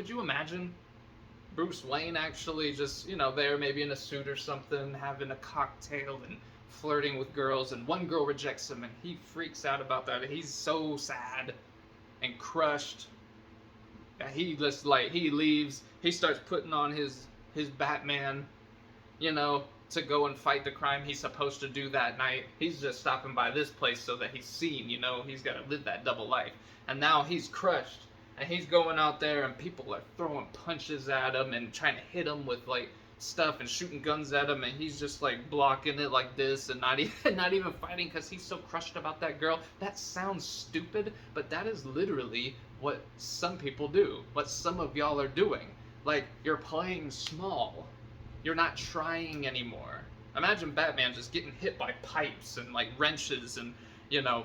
could you imagine Bruce Wayne actually just, there maybe in a suit or something, having a cocktail and flirting with girls, and one girl rejects him, and he freaks out about that. He's so sad and crushed that he just he leaves. He starts putting on his Batman, to go and fight the crime he's supposed to do that night. He's just stopping by this place so that he's seen, he's got to live that double life. And now he's crushed, and he's going out there, and people are throwing punches at him and trying to hit him with stuff and shooting guns at him, and he's just blocking it like this and not even fighting because he's so crushed about that girl. That sounds stupid, but that is literally what some people do, what some of y'all are doing. You're playing small. You're not trying anymore. Imagine Batman just getting hit by pipes and wrenches and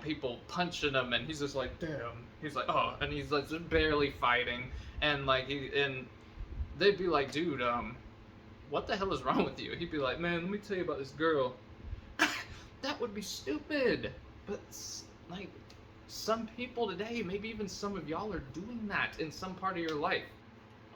people punching him, and he's just damn. He's oh, and he's just barely fighting, and and they'd be dude, what the hell is wrong with you? He'd be man, let me tell you about this girl. That would be stupid. But some people today, maybe even some of y'all, are doing that in some part of your life.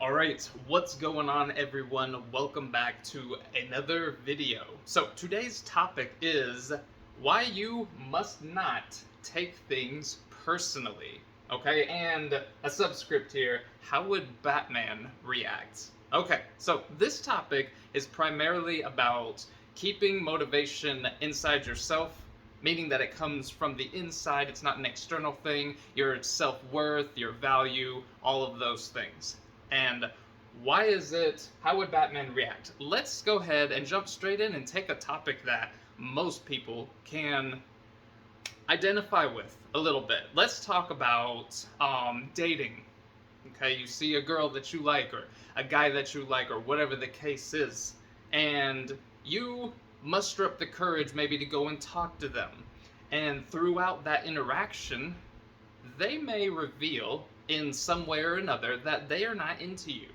Alright, what's going on, everyone? Welcome back to another video. So today's topic is why you must not take things personally. Okay, and a subscript here, how would Batman react? Okay, so this topic is primarily about keeping motivation inside yourself, meaning that it comes from the inside, it's not an external thing, your self-worth, your value, all of those things. And why is it, how would Batman react? Let's go ahead and jump straight in and take a topic that most people can identify with a little bit. Let's talk about dating. Okay, you see a girl that you like, or a guy that you like, or whatever the case is, and you muster up the courage maybe to go and talk to them. And throughout that interaction, they may reveal in some way or another that they are not into you.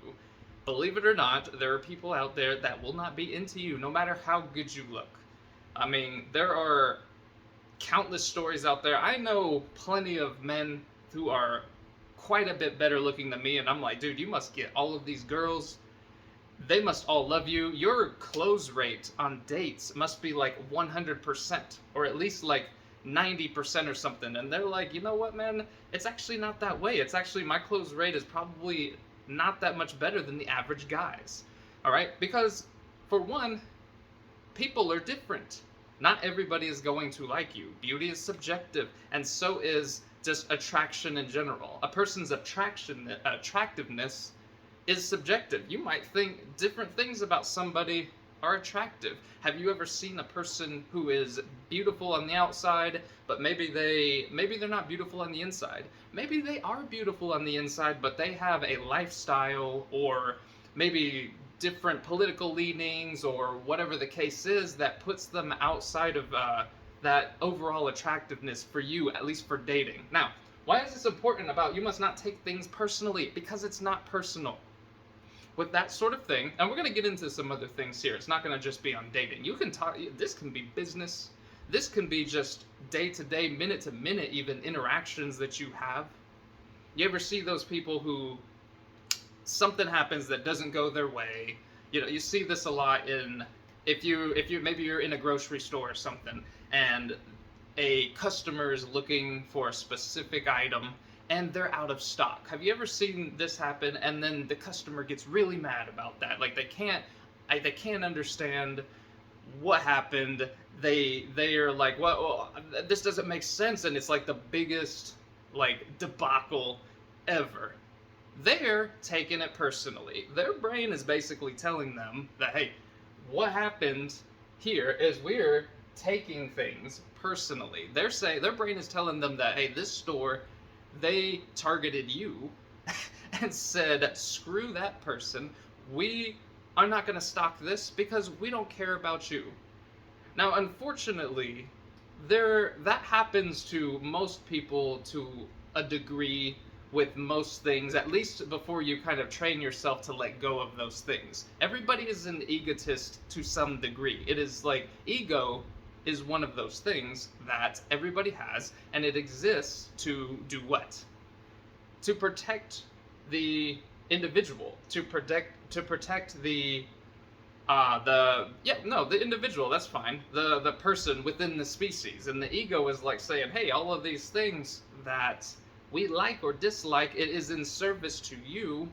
Believe it or not, there are people out there that will not be into you no matter how good you look. I mean, there are countless stories out there. I know plenty of men who are quite a bit better looking than me, and I'm dude, you must get all of these girls. They must all love you. Your close rate on dates must be 100%, or at least 90% or something. And they're you know what, man? It's actually not that way. It's actually, my close rate is probably not that much better than the average guys. Alright? Because, for one, people are different. Not everybody is going to like you. Beauty is subjective, and so is just attraction in general. A person's attractiveness is subjective. You might think different things about somebody are attractive. Have you ever seen a person who is beautiful on the outside, but maybe they're not beautiful on the inside? Maybe they are beautiful on the inside, but they have a lifestyle, or maybe different political leanings, or whatever the case is, that puts them outside of that overall attractiveness for you, at least for dating. Now, why is this important about you must not take things personally? Because it's not personal. With that sort of thing, and we're going to get into some other things here. It's not going to just be on dating. You can talk, this can be business. This can be just day-to-day, minute-to-minute even interactions that you have. You ever see those people who something happens that doesn't go their way? You see this a lot in, if you maybe you're in a grocery store or something, and a customer is looking for a specific item, and they're out of stock. Have you ever seen this happen? And then the customer gets really mad about that. They can't understand what happened. They are well, this doesn't make sense, and it's the biggest debacle ever. They're taking it personally. Their brain is basically telling them that, hey, what happened here is we're taking things personally. Their brain is telling them that, hey, this store, they targeted you and said, screw that person. We are not going to stock this because we don't care about you. Now, unfortunately, that happens to most people to a degree with most things, at least before you kind of train yourself to let go of those things. Everybody is an egotist to some degree. It is ego is one of those things that everybody has, and it exists to do what? To protect the individual, to protect the individual. That's fine. The person within the species, and the ego is like saying, hey, all of these things that we like or dislike, it is in service to you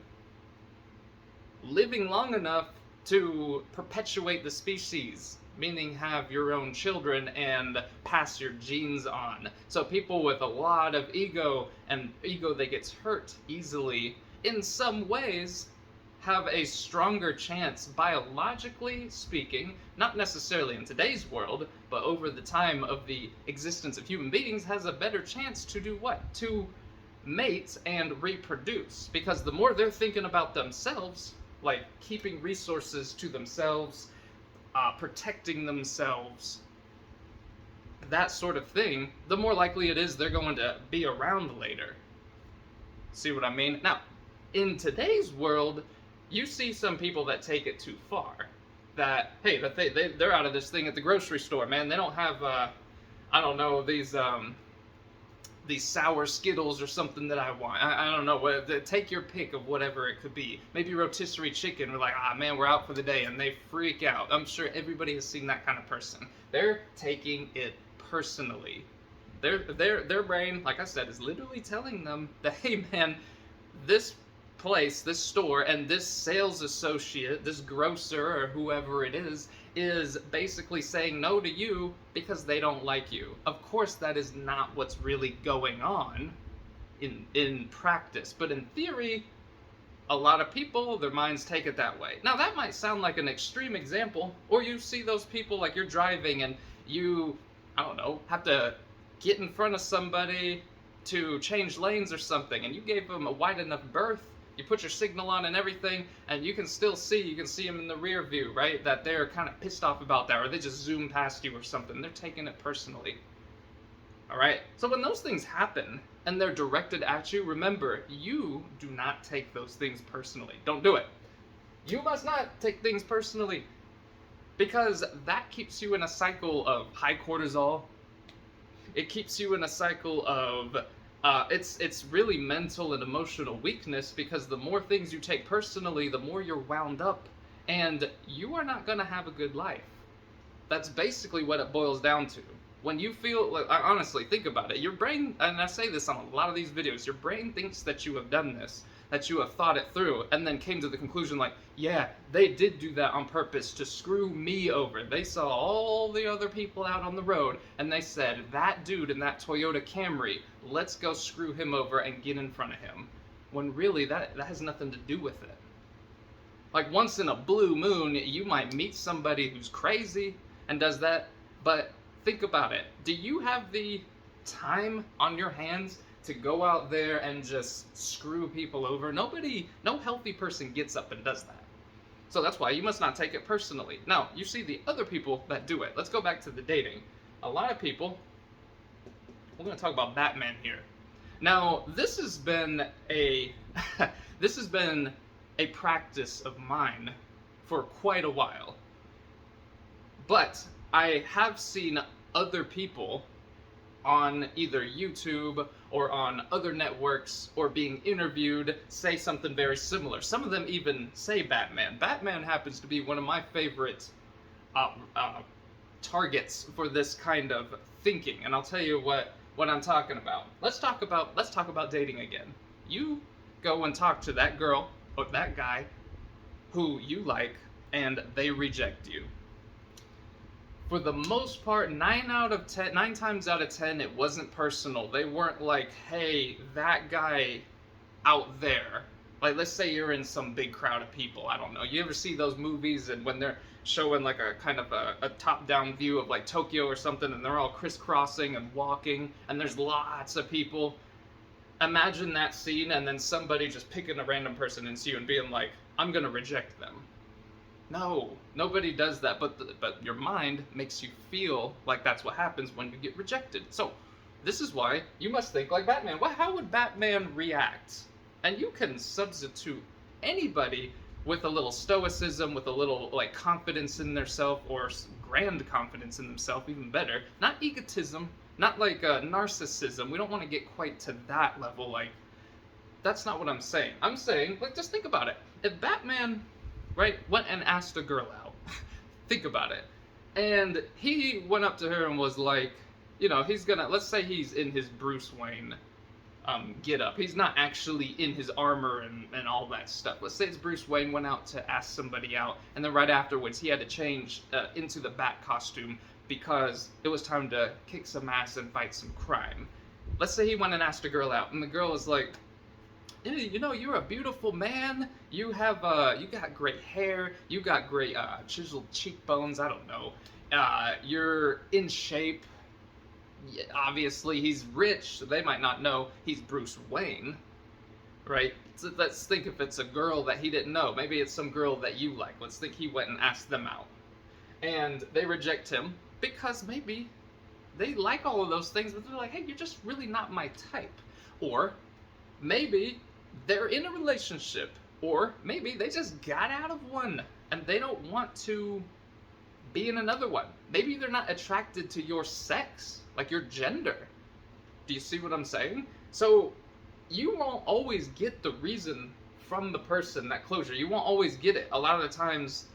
living long enough to perpetuate the species, meaning have your own children and pass your genes on. So people with a lot of ego, and ego that gets hurt easily, in some ways have a stronger chance, biologically speaking, not necessarily in today's world, but over the time of the existence of human beings, has a better chance to do what? To mate and reproduce. Because the more they're thinking about themselves, like keeping resources to themselves, protecting themselves, that sort of thing, the more likely it is they're going to be around later. See what I mean? Now, in today's world, you see some people that take it too far. That, hey, that they're out of this thing at the grocery store, man. They don't have, I don't know, these sour Skittles or something that I want. I don't know. Take your pick of whatever it could be. Maybe rotisserie chicken. We're like, man, we're out for the day, and they freak out. I'm sure everybody has seen that kind of person. They're taking it personally. Their brain, like I said, is literally telling them that, hey, man, this place, this store, and this sales associate, this grocer, or whoever it is basically saying no to you because they don't like you. Of course, that is not what's really going on in practice, but in theory, a lot of people, their minds take it that way. Now, that might sound like an extreme example, or you see those people like you're driving and you, I don't know, have to get in front of somebody to change lanes or something, and you gave them a wide enough berth, you put your signal on and everything, and you can still see, you can see them in the rear view, right? That they're kind of pissed off about that, or they just zoom past you or something. They're taking it personally. All right? So when those things happen and they're directed at you, remember, you do not take those things personally. Don't do it. You must not take things personally, because that keeps you in a cycle of high cortisol. It keeps you in a cycle of it's really mental and emotional weakness, because the more things you take personally, the more you're wound up, and you are not going to have a good life. That's basically what it boils down to. When you feel, like, honestly, think about it. Your brain, and I say this on a lot of these videos, your brain thinks that you have done this, that you have thought it through, and then came to the conclusion like, yeah, they did do that on purpose to screw me over. They saw all the other people out on the road, and they said, that dude in that Toyota Camry, let's go screw him over and get in front of him. When really, that has nothing to do with it. Like, once in a blue moon, you might meet somebody who's crazy and does that, but think about it. Do you have the time on your hands to go out there and just screw people over? No healthy person gets up and does that. So that's why you must not take it personally. Now, you see the other people that do it. Let's go back to the dating. A lot of people, we're going to talk about Batman here. Now, this has been a practice of mine for quite a while. But I have seen other people on either YouTube or on other networks or being interviewed say something very similar. Some of them even say Batman. Batman happens to be one of my favorite targets for this kind of thinking, and I'll tell you what I'm talking about. Let's talk about dating again. You go and talk to that girl or that guy who you like, and they reject you. For the most part, 9 times out of 10, it wasn't personal. They weren't like, hey, that guy out there. Like, let's say you're in some big crowd of people. I don't know. You ever see those movies and when they're showing like a kind of a top-down view of like Tokyo or something, and they're all crisscrossing and walking, and there's lots of people? Imagine that scene, and then somebody just picking a random person into you and being like, I'm going to reject them. No, nobody does that, but your mind makes you feel like that's what happens when you get rejected. So, this is why you must think like Batman. Well, how would Batman react? And you can substitute anybody with a little stoicism, with a little like confidence in themselves, or grand confidence in themselves, even better. Not egotism, not like narcissism. We don't want to get quite to that level, like That's not what I'm saying. I'm saying, like, just think about it. If Batman, right, went and asked a girl out, think about it, and he went up to her and was like, he's gonna, let's say he's in his Bruce Wayne get up. He's not actually in his armor and all that stuff. Let's say it's Bruce Wayne went out to ask somebody out, and then right afterwards he had to change into the Bat costume because it was time to kick some ass and fight some crime. Let's say he went and asked a girl out, and the girl was like, hey, you're a beautiful man. You have you got great hair. You got great chiseled cheekbones. I don't know. You're in shape. Yeah, obviously, he's rich. So they might not know he's Bruce Wayne, right? So let's think if it's a girl that he didn't know. Maybe it's some girl that you like. Let's think he went and asked them out, and they reject him because maybe they like all of those things, but they're like, hey, you're just really not my type. Or maybe they're in a relationship, or maybe they just got out of one and they don't want to be in another one. Maybe they're not attracted to your sex, like your gender. Do you see what I'm saying? So you won't always get the reason from the person, that closure. You won't always get it. A lot of the times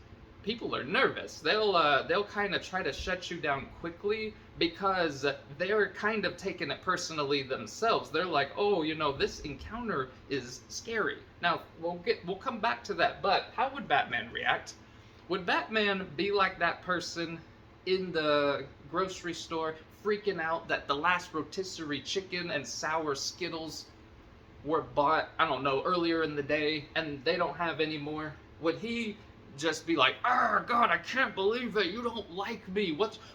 people are nervous. They'll kind of try to shut you down quickly because they're kind of taking it personally themselves. They're like, oh, this encounter is scary. Now we'll come back to that. But how would Batman react? Would Batman be like that person in the grocery store freaking out that the last rotisserie chicken and sour Skittles were bought, I don't know, earlier in the day and they don't have any more? Would he just be like, oh God, I can't believe that you don't like me.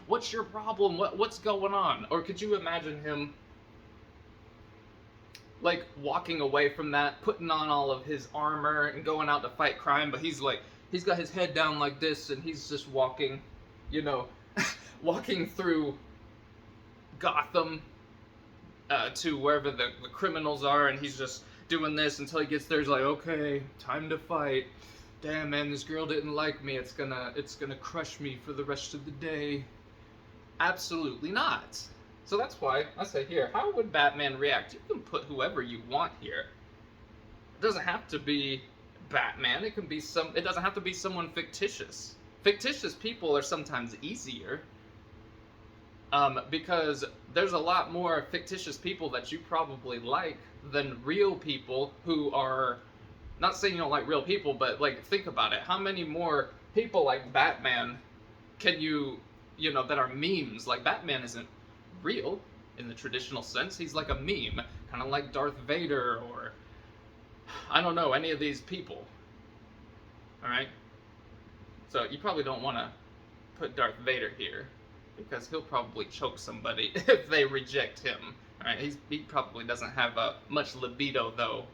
What's your problem? What's going on? Or could you imagine him like walking away from that, putting on all of his armor and going out to fight crime, but he's got his head down like this and he's just walking, walking through Gotham to wherever the criminals are, and he's just doing this until he gets there. He's like, okay, time to fight. Damn, man, this girl didn't like me. It's gonna crush me for the rest of the day. Absolutely not. So that's why I say here, how would Batman react? You can put whoever you want here. It doesn't have to be Batman. It doesn't have to be someone fictitious. Fictitious people are sometimes easier. Because there's a lot more fictitious people that you probably like than real people who are, not saying you don't like real people, but like think about it. How many more people like Batman can you that are memes? Like Batman isn't real in the traditional sense. He's like a meme, kind of like Darth Vader or I don't know, any of these people. All right? So you probably don't want to put Darth Vader here, because he'll probably choke somebody if they reject him. All right? He probably doesn't have much libido, though,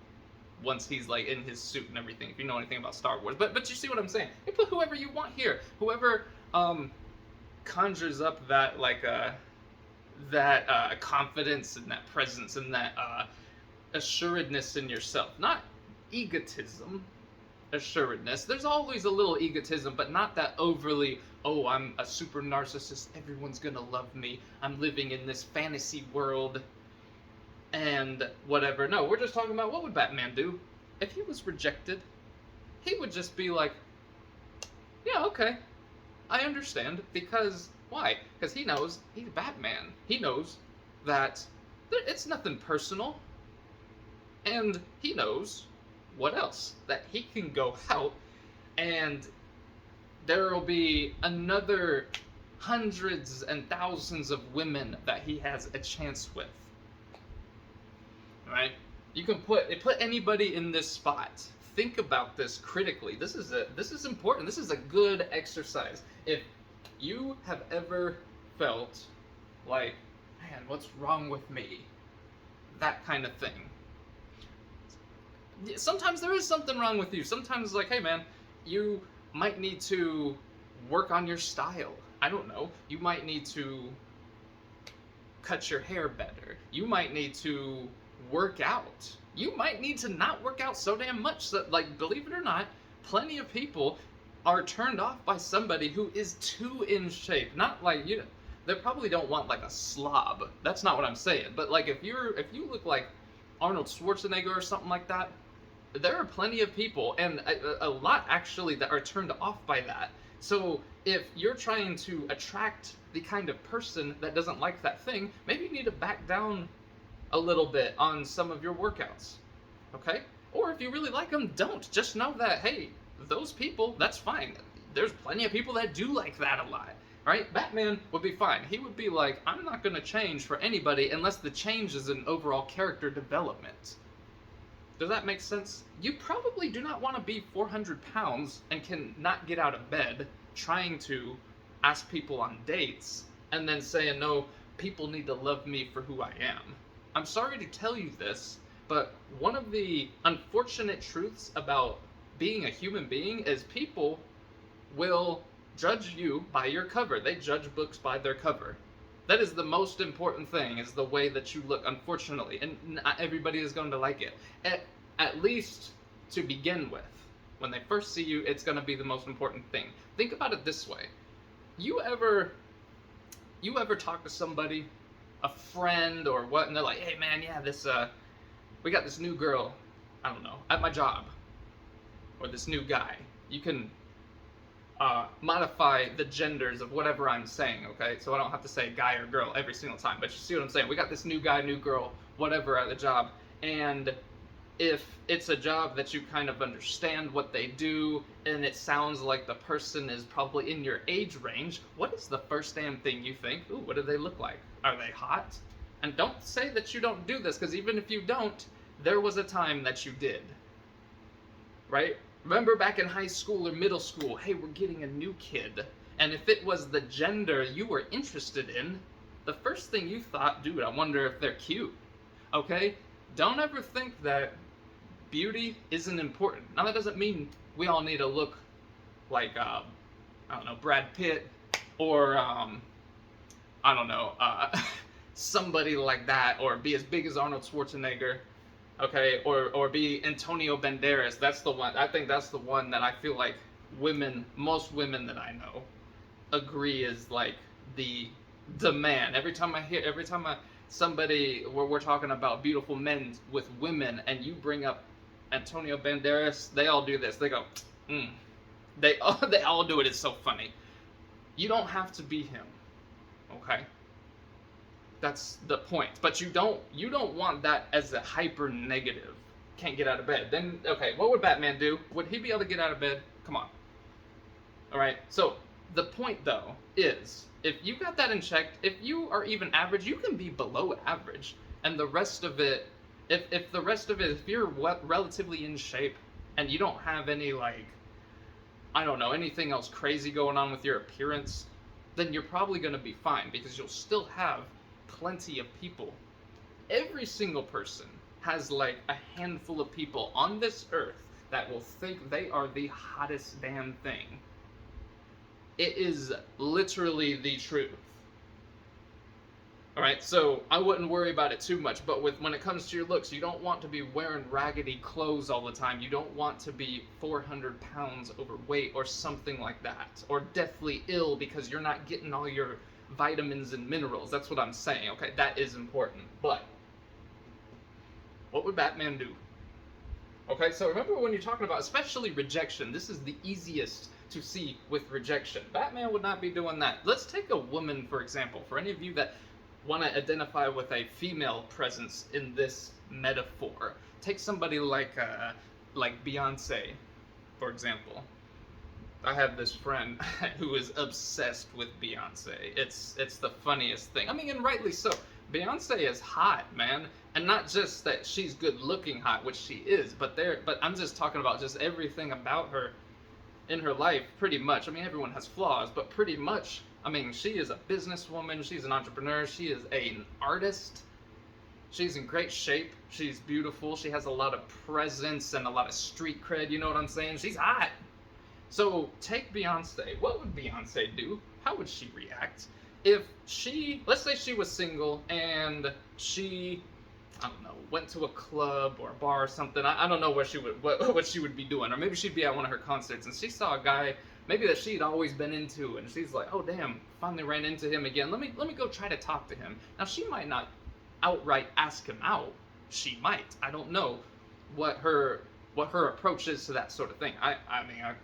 once he's like in his suit and everything, if you know anything about Star Wars. But you see what I'm saying? You put whoever you want here. Whoever conjures up that like that confidence and that presence and that assuredness in yourself. Not egotism, assuredness. There's always a little egotism, but not that overly, oh, I'm a super narcissist, everyone's gonna love me, I'm living in this fantasy world, and whatever. No, we're just talking about what would Batman do? If he was rejected, he would just be like, yeah, okay, I understand, because, why? Because he knows he's Batman. He knows that it's nothing personal, and he knows what else? That he can go out and there will be another hundreds and thousands of women that he has a chance with. Right? You can put anybody in this spot. Think about this critically. This is important. This is a good exercise. If you have ever felt like, man, what's wrong with me? That kind of thing. Sometimes there is something wrong with you. Sometimes, like, hey man, you might need to work on your style. I don't know. You might need to cut your hair better. You might need to work out. You might need to not work out so damn much that, like, believe it or not, plenty of people are turned off by somebody who is too in shape. Not like, they probably don't want like a slob. That's not what I'm saying. But like if you look like Arnold Schwarzenegger or something like that. There are plenty of people, and a lot actually, that are turned off by that. So if you're trying to attract the kind of person that doesn't like that thing, maybe you need to back down a little bit on some of your workouts. Okay? Or if you really like them, don't. Just know that, hey, those people, that's fine. There's plenty of people that do like that a lot. Right? Batman would be fine. He would be like, I'm not going to change for anybody unless the change is in overall character development. Does that make sense? You probably do not want to be 400 pounds and can not get out of bed trying to ask people on dates and then saying, no, people need to love me for who I am. I'm sorry to tell you this, but one of the unfortunate truths about being a human being is people will judge you by your cover. They judge books by their cover. That is the most important thing, is the way that you look, unfortunately. And not everybody is going to like it. At least to begin with. When they first see you, it's going to be the most important thing. Think about it this way. You ever talk to somebody, a friend or what, and they're like, hey man, yeah, we got this new girl, I don't know, at my job. Or this new guy. You can modify the genders of whatever I'm saying, okay? So I don't have to say guy or girl every single time, but you see what I'm saying? We got this new guy, new girl, whatever at the job, and if it's a job that you kind of understand what they do, and it sounds like the person is probably in your age range, what is the first damn thing you think? Ooh, what do they look like? Are they hot? And don't say that you don't do this, because even if you don't, there was a time that you did. Right? Remember back in high school or middle school, hey, we're getting a new kid. And if it was the gender you were interested in, the first thing you thought, dude, I wonder if they're cute. Okay? Don't ever think that beauty isn't important. Now, that doesn't mean we all need to look like, I don't know, Brad Pitt or, I don't know, somebody like that, or be as big as Arnold Schwarzenegger. Okay, or be Antonio Banderas. That's the one. I think that's the one that I feel like most women that I know, agree is like the man. Every time somebody where we're talking about beautiful men with women, and you bring up Antonio Banderas, they all do this. They go, They all do it. It's so funny. You don't have to be him. Okay. That's the point. But you don't want that as a hyper negative. Can't get out of bed. Then, okay, what would Batman do? Would he be able to get out of bed? Come on. Alright, so the point though is, if you got that in check, if you are even average, you can be below average. And the rest of it, if you're relatively in shape and you don't have any, like, I don't know, anything else crazy going on with your appearance, then you're probably going to be fine, because you'll still have plenty of people. Every single person has like a handful of people on this earth that will think they are the hottest damn thing. It is literally the truth. Alright, so I wouldn't worry about it too much, but when it comes to your looks, you don't want to be wearing raggedy clothes all the time. You don't want to be 400 pounds overweight or something like that. Or deathly ill because you're not getting all your vitamins and minerals. That's what I'm saying, okay? That is important. But what would Batman do? Okay, so remember when you're talking about, especially rejection, this is the easiest to see with rejection. Batman would not be doing that. Let's take a woman, for example. For any of you that want to identify with a female presence in this metaphor, take somebody like Beyonce, for example. I have this friend who is obsessed with Beyonce. It's the funniest thing. I mean, and rightly so. Beyonce is hot, man. And not just that she's good looking hot, which she is, but I'm just talking about just everything about her in her life, pretty much. I mean, everyone has flaws, but pretty much, I mean, she is a businesswoman, she's an entrepreneur, she is an artist. She's in great shape, she's beautiful, she has a lot of presence and a lot of street cred, you know what I'm saying? She's hot. So, take Beyonce. What would Beyonce do? How would she react? If let's say she was single and she, I don't know, went to a club or a bar or something. I don't know what she would be doing. Or maybe she'd be at one of her concerts and she saw a guy maybe that she'd always been into, and she's like, oh damn, finally ran into him again. Let me go try to talk to him. Now, she might not outright ask him out, she might. I don't know what her approach is to that sort of thing. I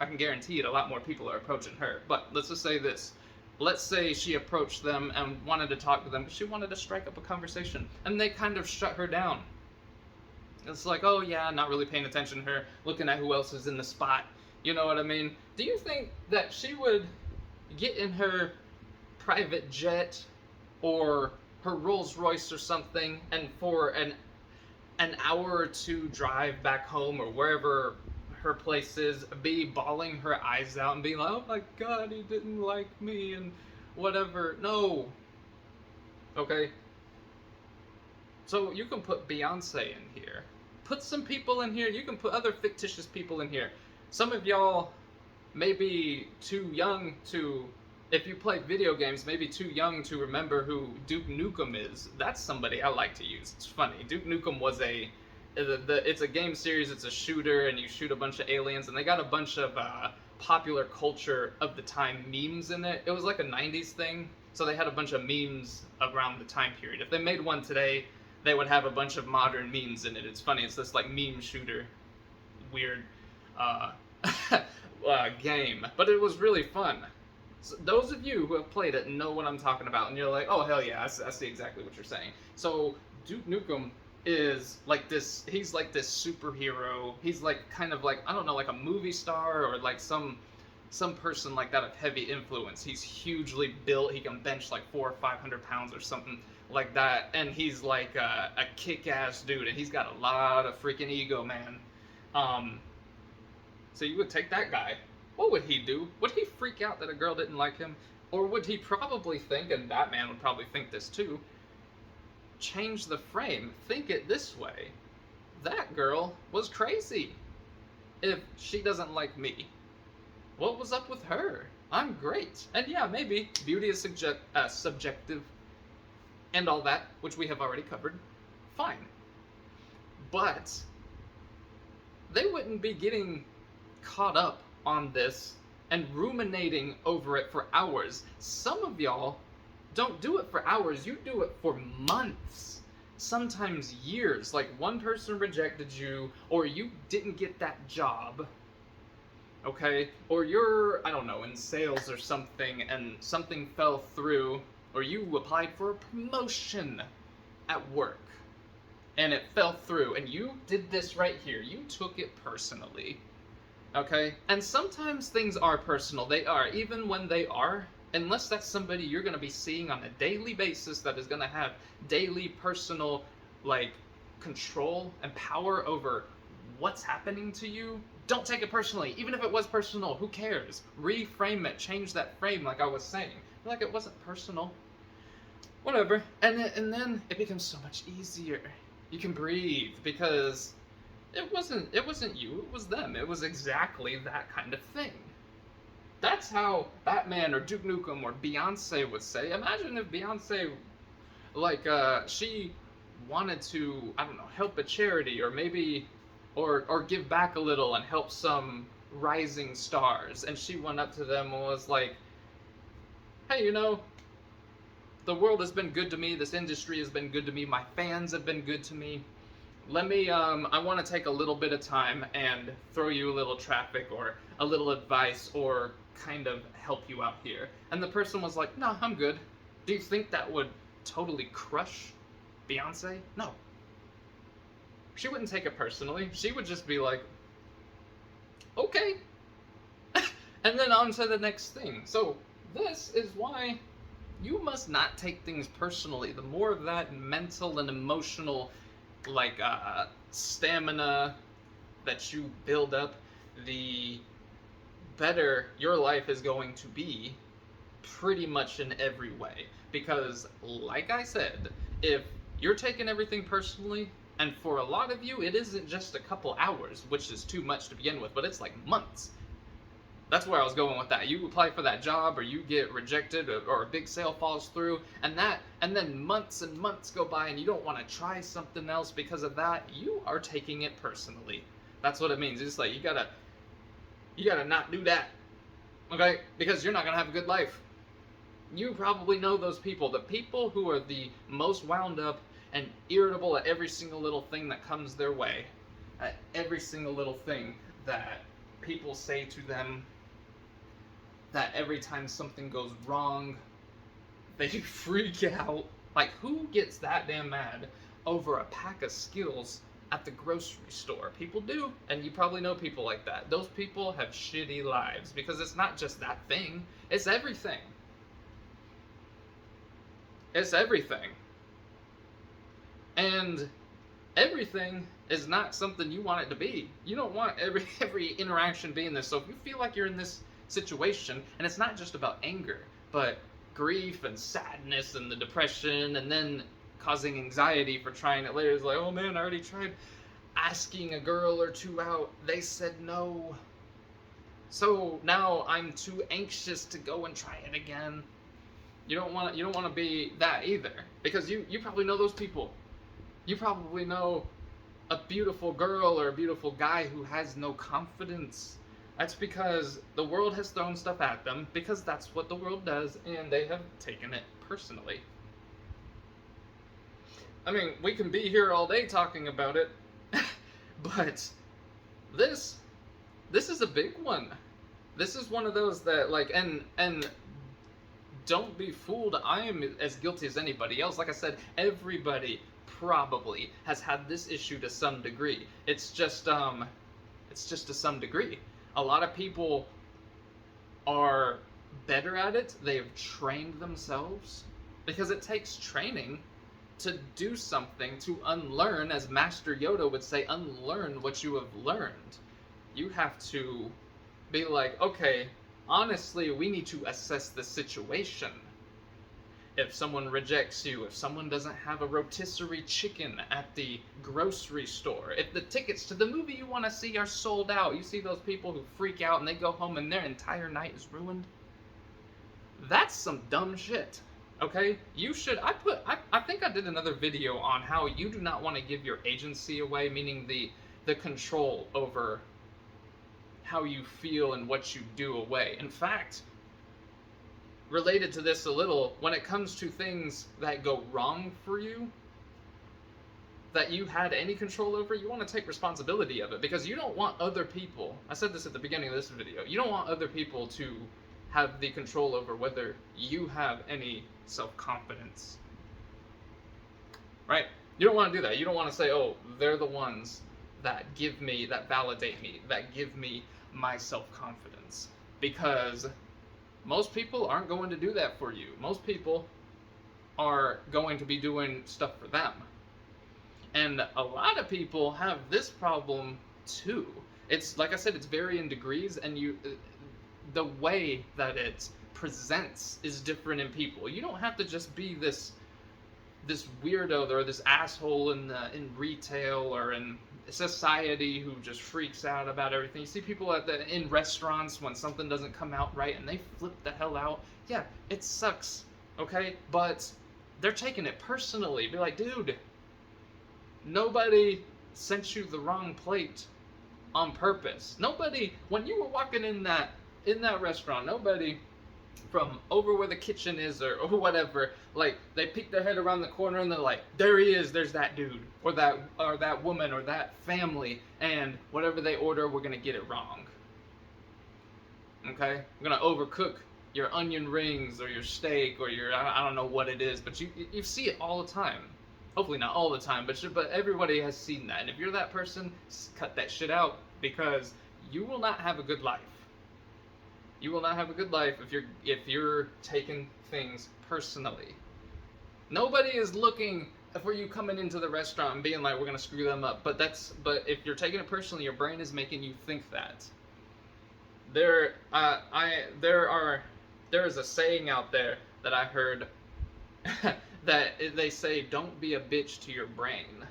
can guarantee it. A lot more people are approaching her. But let's just say this. Let's say she approached them and wanted to talk to them, but she wanted to strike up a conversation, and they kind of shut her down. It's like, oh yeah, not really paying attention to her, looking at who else is in the spot. You know what I mean? Do you think that she would get in her private jet or her Rolls Royce or something, and for an hour or two drive back home or wherever her place is, be bawling her eyes out and being like, oh my god, he didn't like me and whatever? No. Okay? So you can put Beyonce in here. Put some people in here. You can put other fictitious people in here. Some of y'all may be too young to, if you play video games, maybe too young to remember who Duke Nukem is. That's somebody I like to use. It's funny. Duke Nukem was it's a game series. It's a shooter, and you shoot a bunch of aliens, and they got a bunch of popular culture of the time memes in it. It was like a 90s thing, so they had a bunch of memes around the time period. If they made one today, they would have a bunch of modern memes in it. It's funny. It's this like meme shooter, weird game, but it was really fun. So those of you who have played it know what I'm talking about, and you're like, oh hell yeah, I see exactly what you're saying. So Duke Nukem is like this. He's like this superhero. He's like kind of like, I don't know, like a movie star or like some person like that of heavy influence. He's hugely built. He can bench like 400 or 500 pounds or something like that, and he's like a kick-ass dude, and he's got a lot of freaking ego, man. So you would take that guy. What would he do? Would he freak out that a girl didn't like him? Or would he probably think, and Batman would probably think this too, change the frame, think it this way: that girl was crazy. If she doesn't like me, what was up with her? I'm great. And yeah, maybe beauty is subjective and all that, which we have already covered. Fine. But they wouldn't be getting caught up on this and ruminating over it for hours. Some of y'all don't do it for hours, you do it for months, sometimes years. Like one person rejected you, or you didn't get that job, okay? Or you're, I don't know, in sales or something, and something fell through, or you applied for a promotion at work, and it fell through, and you did this right here. You took it personally. Okay? And sometimes things are personal. They are. Even when they are, unless that's somebody you're going to be seeing on a daily basis that is going to have daily personal, like, control and power over what's happening to you, don't take it personally. Even if it was personal, who cares? Reframe it. Change that frame, like I was saying. Like it wasn't personal. Whatever. And then it becomes so much easier. You can breathe, because it wasn't you, it was them. It was exactly that kind of thing. That's how Batman or Duke Nukem or Beyonce would say. Imagine if Beyonce, like, she wanted to, I don't know, help a charity, or maybe, or give back a little and help some rising stars, and she went up to them and was like, hey, you know, the world has been good to me, this industry has been good to me, my fans have been good to me. Let me, I want to take a little bit of time and throw you a little traffic or a little advice or kind of help you out here. And the person was like, no, I'm good. Do you think that would totally crush Beyonce? No. She wouldn't take it personally. She would just be like, okay. And then on to the next thing. So this is why you must not take things personally. The more of that mental and emotional, like, stamina that you build up, the better your life is going to be, pretty much in every way. Because, like I said, if you're taking everything personally, and for a lot of you, it isn't just a couple hours, which is too much to begin with, but it's like months. That's where I was going with that. You apply for that job, or you get rejected, or a big sale falls through, and then months and months go by, and you don't want to try something else because of that. You are taking it personally. That's what it means. It's like you gotta not do that, okay? Because you're not gonna have a good life. You probably know those people. The people who are the most wound up and irritable at every single little thing that comes their way, at every single little thing that people say to them, that every time something goes wrong, they freak out. Like, who gets that damn mad over a pack of Skittles at the grocery store? People do, and you probably know people like that. Those people have shitty lives, because it's not just that thing, it's everything. It's everything. And everything is not something you want it to be. You don't want every interaction being this. So if you feel like you're in this situation, and it's not just about anger, but grief and sadness and the depression, and then causing anxiety for trying it later. It's like, oh man, I already tried asking a girl or two out, they said no, so now I'm too anxious to go and try it again. You don't want to be that either, because you probably know those people. You probably know a beautiful girl or a beautiful guy who has no confidence. That's because the world has thrown stuff at them, because that's what the world does, and they have taken it personally. I mean, we can be here all day talking about it, but this is a big one. This is one of those that, like, and don't be fooled, I am as guilty as anybody else. Like I said, everybody probably has had this issue to some degree. It's just to some degree. A lot of people are better at it. They've trained themselves, because it takes training to do something, to unlearn, as Master Yoda would say, unlearn what you have learned. You have to be like, okay, honestly, we need to assess the situation. If someone rejects you, if someone doesn't have a rotisserie chicken at the grocery store, if the tickets to the movie you want to see are sold out, you see those people who freak out and they go home and their entire night is ruined? That's some dumb shit. Okay? You should, I think I did another video on how you do not want to give your agency away, meaning the control over how you feel and what you do away. In fact, related to this a little, when it comes to things that go wrong for you, that you had any control over, you want to take responsibility of it, because you don't want other people, I said this at the beginning of this video, you don't want other people to have the control over whether you have any self-confidence. Right? You don't want to do that. You don't want to say, oh, they're the ones that give me, that validate me, that give me my self-confidence. Because most people aren't going to do that for you. Most people are going to be doing stuff for them. And a lot of people have this problem too. It's, like I said, it's varying degrees, and the way that it presents is different in people. You don't have to just be this weirdo or this asshole in retail or in society who just freaks out about everything. You see people in restaurants when something doesn't come out right and they flip the hell out. Yeah, it sucks, okay? But they're taking it personally. Be like, dude, nobody sent you the wrong plate on purpose. Nobody, when you were walking in that restaurant, nobody from over where the kitchen is or whatever, like, they peek their head around the corner and they're like, there he is, there's that dude, or that woman, or that family, and whatever they order, we're gonna get it wrong. Okay? We're gonna overcook your onion rings or your steak or your, I don't know what it is, but you see it all the time. Hopefully not all the time, but everybody has seen that. And if you're that person, cut that shit out, because you will not have a good life. You will not have a good life if you're taking things personally. Nobody is looking for you coming into the restaurant and being like, we're gonna screw them up. But if you're taking it personally, your brain is making you think that. There is a saying out there that I heard that they say, don't be a bitch to your brain.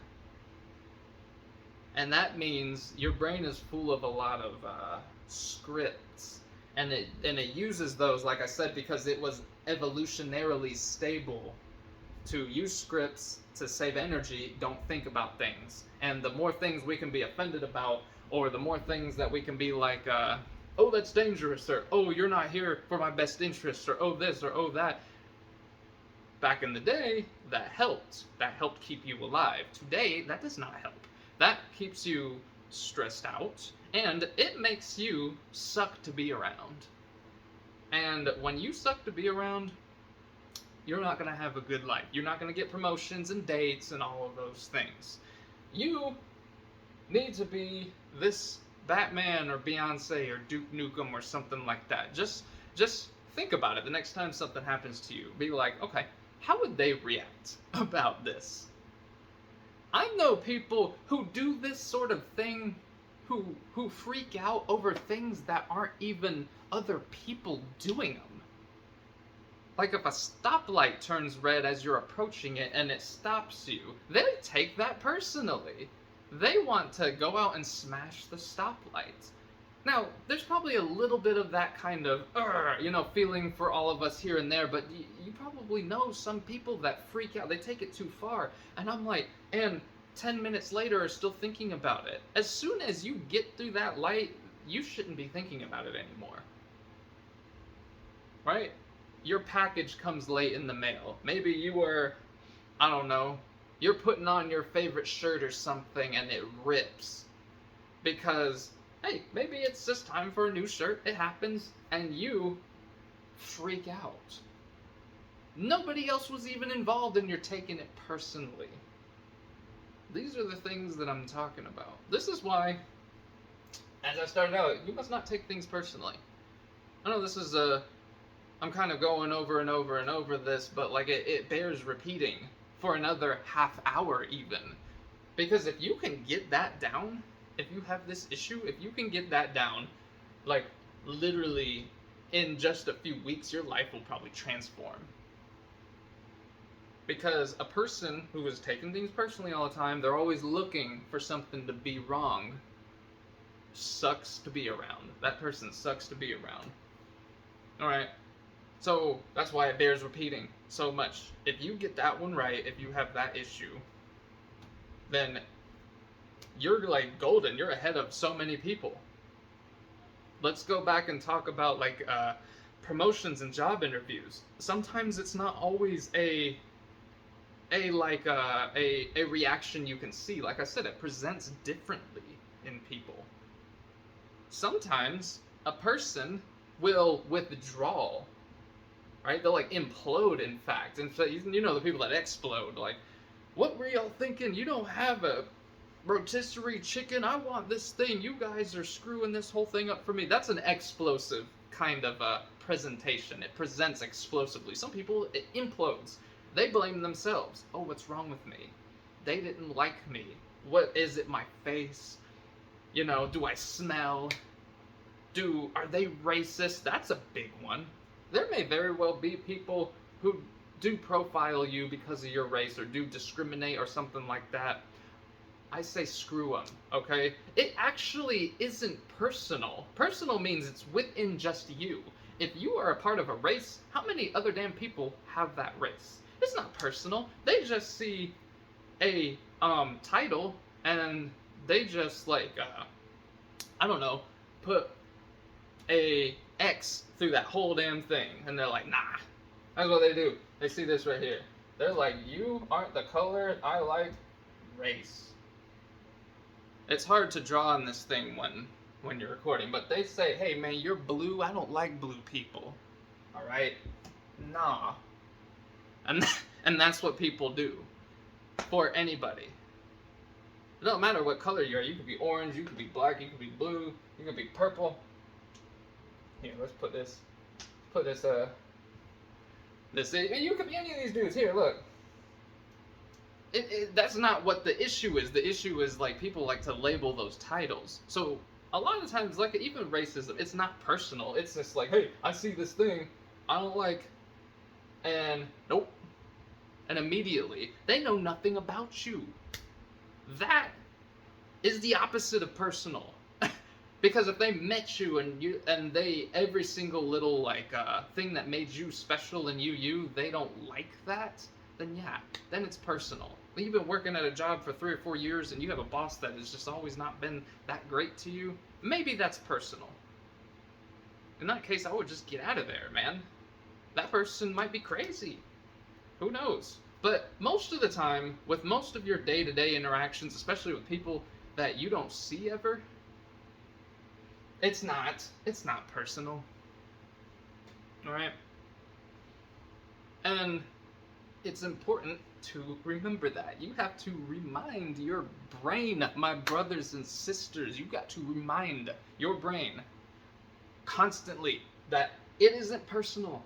And that means your brain is full of a lot of scripts. And it uses those, like I said, because it was evolutionarily stable to use scripts to save energy, don't think about things. And the more things we can be offended about, or the more things that we can be like, oh, that's dangerous, or oh, you're not here for my best interest, or oh, this, or oh, that, Back in the day, that helped. That helped keep you alive. Today, that does not help. That keeps you stressed out, and it makes you suck to be around. And when you suck to be around, you're not going to have a good life. You're not going to get promotions and dates and all of those things. You need to be this Batman or Beyonce or Duke Nukem or something like that. Just think about it the next time something happens to you. Be like, okay, how would they react about this? I know people who do this sort of thing, who freak out over things that aren't even other people doing them. Like if a stoplight turns red as you're approaching it and it stops you, they take that personally. They want to go out and smash the stoplight. Now, there's probably a little bit of that kind of, feeling for all of us here and there, but you probably know some people that freak out. They take it too far. And I'm like, and 10 minutes later are still thinking about it. As soon as you get through that light, you shouldn't be thinking about it anymore. Right? Your package comes late in the mail. Maybe you were, I don't know, you're putting on your favorite shirt or something and it rips. Because, hey, maybe it's just time for a new shirt. It happens. And you freak out. Nobody else was even involved and you're taking it personally. These are the things that I'm talking about. This is why, as I started out, you must not take things personally. I know this is I'm kind of going over and over and over this, but like it bears repeating for another half hour even. Because if you can get that down, if you have this issue, if you can get that down, like literally in just a few weeks, your life will probably transform. Because a person who is taking things personally all the time, they're always looking for something to be wrong, sucks to be around. That person sucks to be around. Alright? So that's why it bears repeating so much. If you get that one right, if you have that issue, then you're like golden. You're ahead of so many people. Let's go back and talk about like promotions and job interviews. Sometimes it's not always a reaction you can see. Like I said, it presents differently in people. Sometimes a person will withdraw. Right? They'll like implode, in fact. And so, you know the people that explode. Like, what were y'all thinking? You don't have a rotisserie chicken. I want this thing. You guys are screwing this whole thing up for me. That's an explosive kind of presentation. It presents explosively. Some people, it implodes. They blame themselves. Oh, what's wrong with me? They didn't like me. What is it? My face? You know, do I smell? Are they racist? That's a big one. There may very well be people who do profile you because of your race or do discriminate or something like that. I say screw them, okay? It actually isn't personal. Personal means it's within just you. If you are a part of a race, how many other damn people have that race? It's not personal. They just see a title and they just like, I don't know, put a X through that whole damn thing, and they're like, nah. That's what they do. They see this right here. They're like, you aren't the color I like, race. It's hard to draw on this thing when you're recording, but they say, hey man, you're blue, I don't like blue people. Alright? Nah. And that's what people do. For anybody. It don't matter what color you are. You could be orange, you could be black, you could be blue, you could be purple. Here, let's put this, you could be any of these dudes. Here, look. That's not what the issue is. The issue is, like, people like to label those titles. So, a lot of times, like, even racism, it's not personal. It's just like, hey, I see this thing I don't like, and nope. And immediately, they know nothing about you. That is the opposite of personal. Because if they met you and they every single little like thing that made you special and you they don't like that, then yeah, then it's personal. When you've been working at a job for 3 or 4 years and you have a boss that has just always not been that great to you, maybe that's personal. In that case, I would just get out of there, man. That person might be crazy. Who knows? But most of the time, with most of your day-to-day interactions, especially with people that you don't see ever, it's not personal. All right? And it's important to remember that. You have to remind your brain, my brothers and sisters, you got to remind your brain constantly that it isn't personal.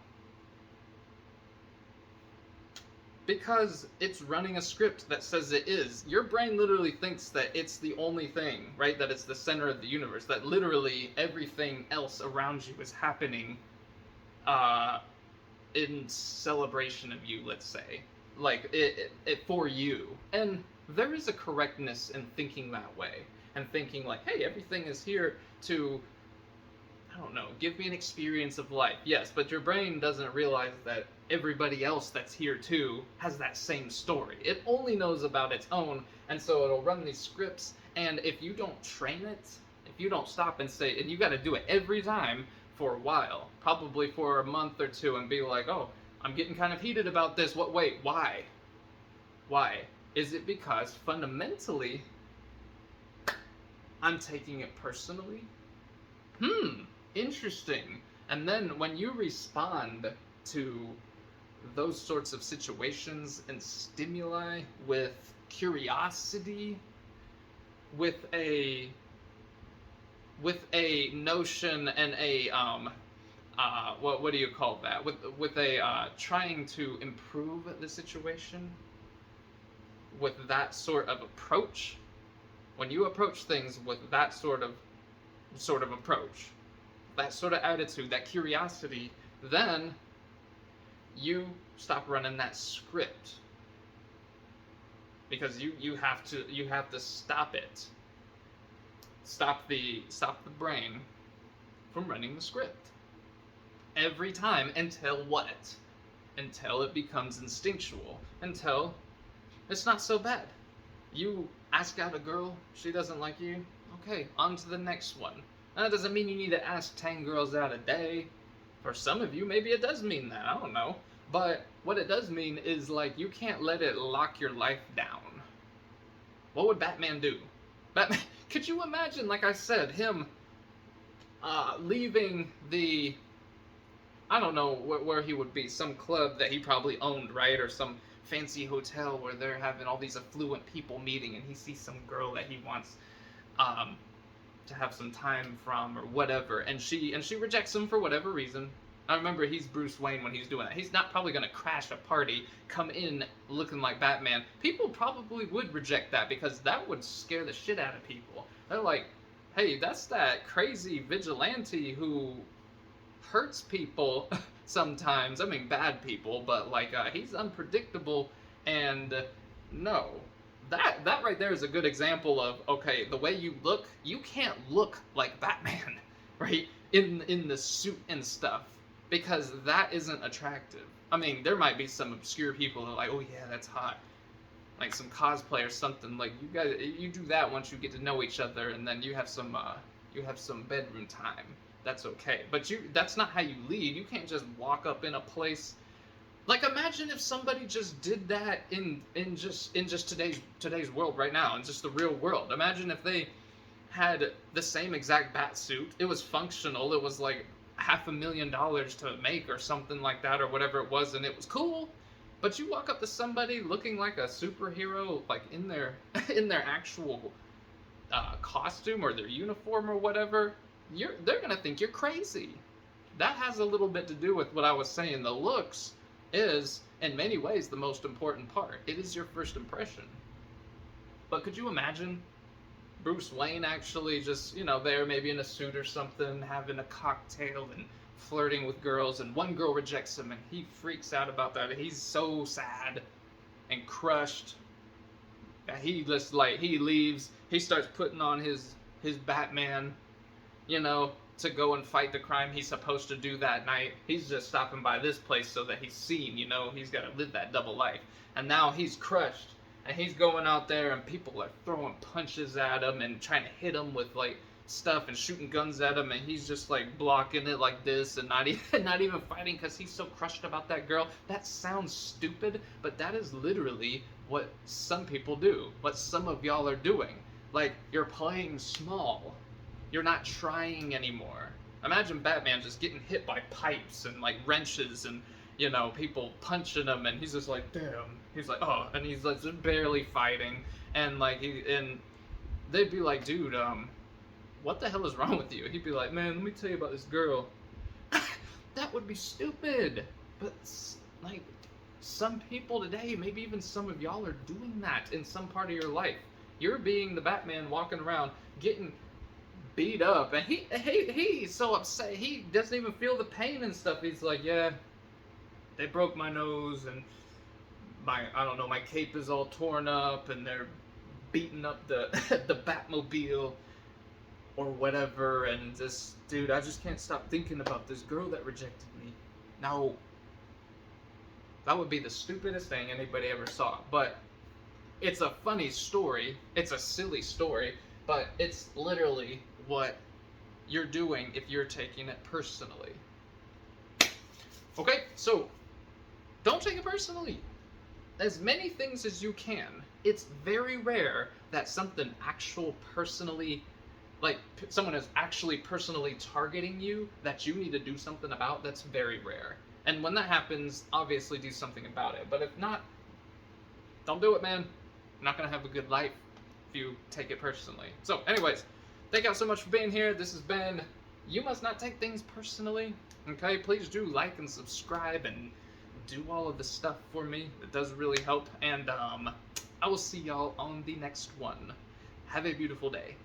Because it's running a script that says it is. Your brain literally thinks that it's the only thing, right? That it's the center of the universe. That literally everything else around you is happening uh, in celebration of you, let's say. Like, it for you. And there is a correctness in thinking that way. And thinking, like, hey, everything is here to, I don't know, give me an experience of life. Yes, but your brain doesn't realize that everybody else that's here too has that same story. It only knows about its own, and so it'll run these scripts, and if you don't train it, if you don't stop and say, and you got to do it every time for a while, probably for a month or two, and be like, oh, I'm getting kind of heated about this. Wait, why? Why? Is it because fundamentally I'm taking it personally? Interesting. And then when you respond to those sorts of situations and stimuli with curiosity, with a notion and a what do you call that? With a trying to improve the situation, with that sort of approach, when you approach things with that sort of approach, that sort of attitude, that curiosity, then you stop running that script, because you have to stop it. Stop the brain from running the script every time, until what? Until it becomes instinctual, until it's not so bad. You ask out a girl, she doesn't like you, okay, on to the next one. And that doesn't mean you need to ask 10 girls out a day. For some of you, maybe it does mean that, I don't know. But what it does mean is, like, you can't let it lock your life down. What would Batman do? Batman, could you imagine, like I said, him leaving the, I don't know where he would be, some club that he probably owned, right? Or some fancy hotel where they're having all these affluent people meeting, and he sees some girl that he wants to have some time from, or whatever, and she rejects him for whatever reason. I remember, he's Bruce Wayne when he's doing that. He's not probably going to crash a party, come in looking like Batman. People probably would reject that, because that would scare the shit out of people. They're like, hey, that's that crazy vigilante who hurts people sometimes. I mean, bad people, but like, he's unpredictable, and no. That right there is a good example of, okay, the way you look, you can't look like Batman, right? In the suit and stuff, because that isn't attractive. I mean, there might be some obscure people that are like, oh yeah, that's hot. Like some cosplay or something. Like, you do that once you get to know each other, and then you have some bedroom time. That's okay. But that's not how you lead. You can't just walk up in a place. Like, imagine if somebody just did that in just today's world right now, in just the real world. Imagine if they had the same exact bat suit. It was functional. It was like $500,000 to make or something like that, or whatever it was, and it was cool. But you walk up to somebody looking like a superhero, like in their actual costume or their uniform or whatever, they're gonna think you're crazy. That has a little bit to do with what I was saying. The looks is, in many ways, the most important part. It is your first impression. But could you imagine Bruce Wayne actually just, there maybe in a suit or something, having a cocktail and flirting with girls, and one girl rejects him, and he freaks out about that. He's so sad and crushed that he just, like, he leaves. He starts putting on his Batman, to go and fight the crime he's supposed to do that night. He's just stopping by this place so that he's seen, he's got to live that double life. And now he's crushed, and he's going out there, and people are throwing punches at him and trying to hit him with, like, stuff and shooting guns at him, and he's just like blocking it like this and not even not even fighting because he's so crushed about that girl. That sounds stupid, but that is literally what some people do. What some of y'all are doing. Like, you're playing small. You're not trying anymore. Imagine Batman just getting hit by pipes and like wrenches and, you know, people punching him, and he's just like, damn. He's like, oh, and he's like barely fighting, and like and they'd be like, dude, what the hell is wrong with you? He'd be like, man, let me tell you about this girl. That would be stupid. But like, some people today, maybe even some of y'all, are doing that in some part of your life. You're being the Batman walking around getting beat up, and he's so upset. He doesn't even feel the pain and stuff. He's like, yeah, they broke my nose, and my cape is all torn up, and they're beating up the the Batmobile or whatever, and this dude, I just can't stop thinking about this girl that rejected me. Now, that would be the stupidest thing anybody ever saw, but it's a funny story. It's a silly story, but it's literally what you're doing if you're taking it personally. Okay, so don't take it personally. As many things as you can. It's very rare that something personally, like someone is actually personally targeting you that you need to do something about. That's very rare. And when that happens, obviously do something about it. But if not, don't do it, man. You're not going to have a good life if you take it personally. So anyways, thank y'all so much for being here. This has been You Must Not Take Things Personally. Okay, please do like and subscribe and do all of the stuff for me. It does really help. And I will see y'all on the next one. Have a beautiful day.